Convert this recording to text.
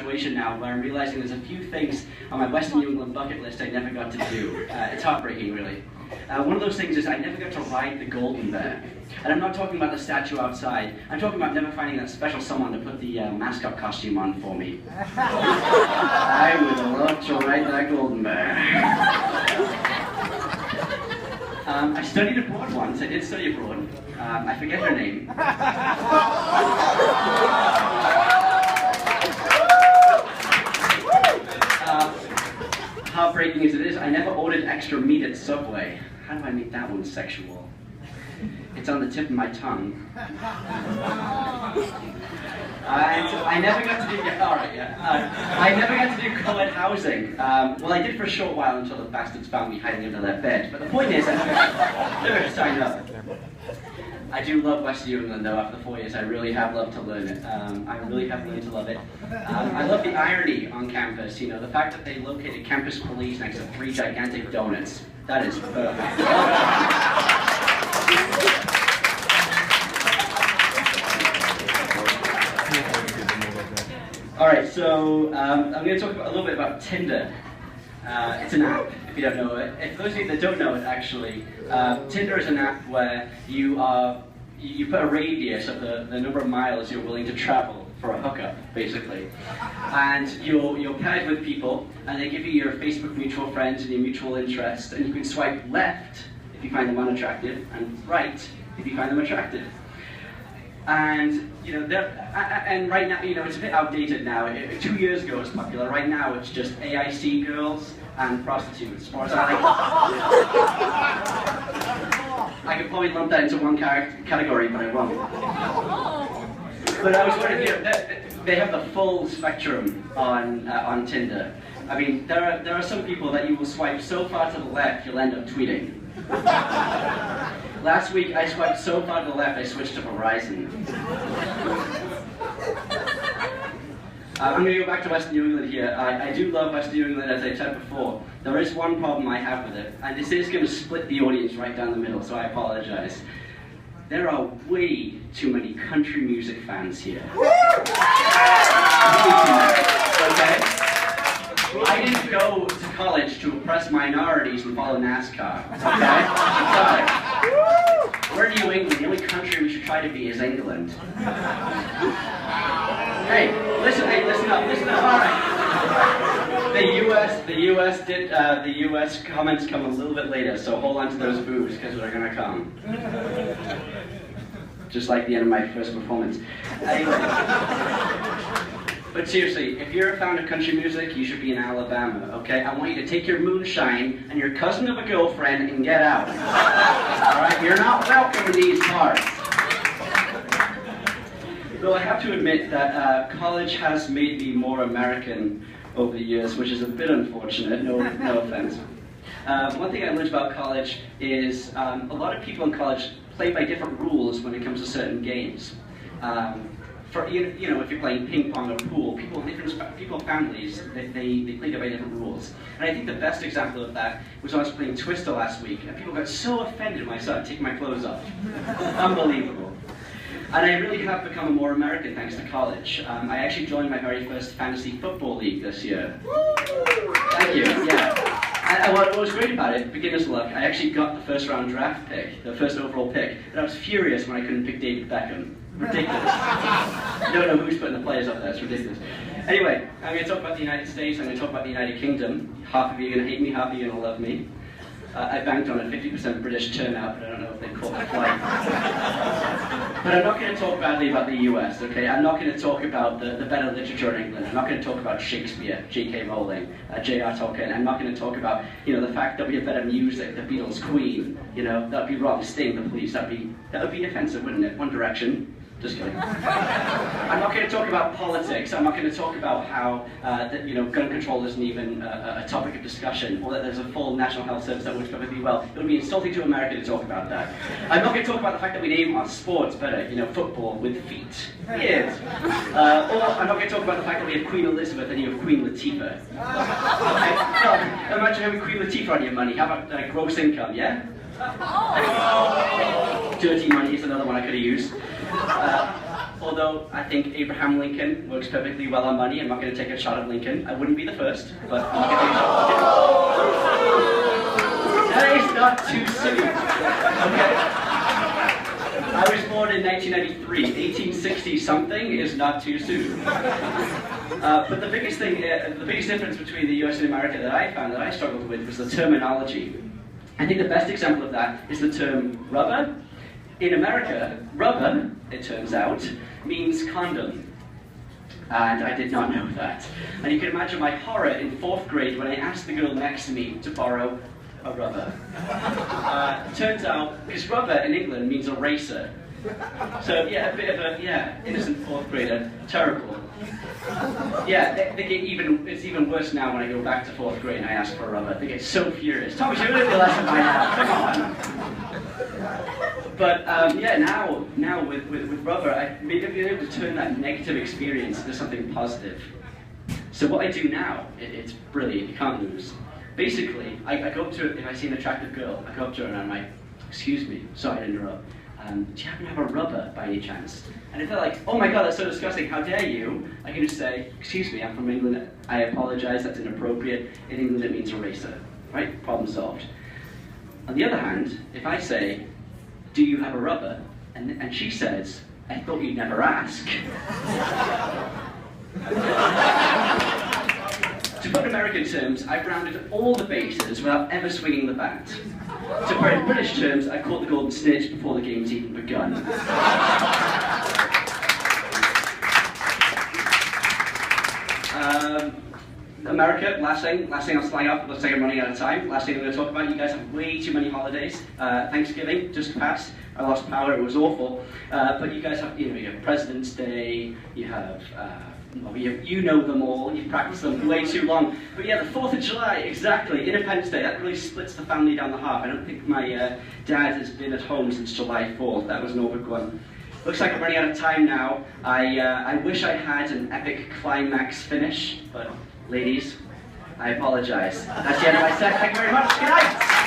graduation now where I'm realizing there's a few things on my Western New England bucket list I never got to do. It's heartbreaking, really. One of those things is I never got to ride the Golden Bear. And I'm not talking about the statue outside. I'm talking about never finding that special someone to put the mascot costume on for me. I would love to ride that Golden Bear. I studied abroad once. I did study abroad. I forget her name. Heartbreaking as it is, I never ordered extra meat at Subway. How do I make that one sexual? It's on the tip of my tongue. I never got to do. All right, yeah. I never got to do co-ed housing. Well, I did for a short while until the bastards found me hiding under their bed. But the point is, I never signed up. I do love West New England, though. After 4 years, I really have loved to learn it. I really have learned to love it. I love the irony on campus. You know, the fact that they located campus police next to 3 gigantic donuts. That is perfect. All right, so I'm going to talk a little bit about Tinder. It's an app, if you don't know it. If those of you that don't know it, actually, Tinder is an app where you put a radius of the number of miles you're willing to travel for a hookup, basically. And you're paired with people, and they give you your Facebook mutual friends and your mutual interests, and you can swipe left if you find them unattractive, and right if you find them attractive. And and right now, it's a bit outdated now. 2 years ago it was popular. Right now it's just AIC girls and prostitutes. As far as I could probably lump that into one category, but I won't. But I was wondering, they have the full spectrum on Tinder. I mean, there are some people that you will swipe so far to the left you'll end up tweeting. Last week, I swiped so far to the left, I switched to Verizon. I'm going to go back to West New England here. I do love West New England, as I said before. There is one problem I have with it, and this is going to split the audience right down the middle, so I apologize. There are way too many country music fans here. Okay? I didn't go to college to oppress minorities and follow NASCAR. Okay? Sorry. We're New England. The only country we should try to be is England. Hey, listen up. All right. The U.S. comments come a little bit later, so hold on to those boobs because they're gonna come. Just like the end of my first performance. Anyway. But seriously, if you're a fan of country music, you should be in Alabama, okay? I want you to take your moonshine and your cousin of a girlfriend and get out. Alright? You're not welcome in these parts. Though I have to admit that college has made me more American over the years, which is a bit unfortunate, no offense. One thing I learned about college is a lot of people in college play by different rules when it comes to certain games. If you're playing ping pong or pool, people families, they play by different rules. And I think the best example of that was when I was playing Twister last week, and people got so offended when I started taking my clothes off. Unbelievable. And I really have become a more American thanks to college. I actually joined my very first fantasy football league this year. Thank you, yeah. And what was great about it, beginner's luck, I actually got the first round draft pick, the first overall pick, and I was furious when I couldn't pick David Beckham. Ridiculous. I don't know who's putting the players up there, it's ridiculous. Anyway, I'm going to talk about the United States, I'm going to talk about the United Kingdom. Half of you are going to hate me, half of you are going to love me. I banked on a 50% British turnout, but I don't know if they caught the flight. But I'm not going to talk badly about the US, okay? I'm not going to talk about the better literature in England. I'm not going to talk about Shakespeare, J.K. Rowling, J.R. Tolkien. I'm not going to talk about, the fact that we have better music, the Beatles, Queen. That'd be wrong. Sting, the Police. That would be offensive, wouldn't it? One Direction. Just kidding. I'm not going to talk about politics. I'm not going to talk about how gun control isn't even a topic of discussion, or that there's a full national health service that works perfectly well. It would be insulting to America to talk about that. I'm not going to talk about the fact that we name our sports better, football with feet. Yes. Or I'm not going to talk about the fact that we have Queen Elizabeth and you have Queen Latifah. Okay? No, imagine having Queen Latifah on your money. How about gross income, yeah? Dirty money is another one I could have used. Although I think Abraham Lincoln works perfectly well on money. I'm not going to take a shot at Lincoln. I wouldn't be the first, but I'm not going to take a shot at him. That is not too soon. Okay? I was born in 1993. 1860 something is not too soon. But the biggest difference between the US and America that I found, that I struggled with, was the terminology. I think the best example of that is the term rubber. In America, rubber, it turns out, means condom. And I did not know that. And you can imagine my horror in 4th grade when I asked the girl next to me to borrow a rubber. Turns out, because rubber in England means eraser. So yeah, a bit of a, innocent 4th grader, terrible. Yeah, they get it's even worse now when I go back to 4th grade and I ask for a rubber. They get so furious. Thomas, you learned the lesson by now, come on. But yeah, now with rubber, I've been able to turn that negative experience into something positive. So what I do now, it's brilliant, you can't lose. Basically, I go up to her, if I see an attractive girl, I go up to her and I'm like, excuse me, sorry to interrupt. Do you happen to have a rubber by any chance? And if they're like, oh my god, that's so disgusting, how dare you? I can just say, excuse me, I'm from England, I apologize, that's inappropriate. In England it means eraser, right? Problem solved. On the other hand, if I say, do you have a rubber? And she says, I thought you'd never ask. To put in American terms, I've rounded all the bases without ever swinging the bat. To put in British terms, I caught the golden snitch before the game's even begun. America, last thing I'll slide off, looks like I'm running out of time. Last thing I'm going to talk about, you guys have way too many holidays. Thanksgiving just passed, I lost power, it was awful. But you guys have, you have President's Day, you have, you know them all, you've practiced them way too long. But yeah, the 4th of July, exactly, Independence Day, that really splits the family down the half. I don't think my dad has been at home since July 4th, that was an awkward one. Looks like I'm running out of time now. I wish I had an epic climax finish, but ladies, I apologize. That's the end of my set. Thank you very much. Good night.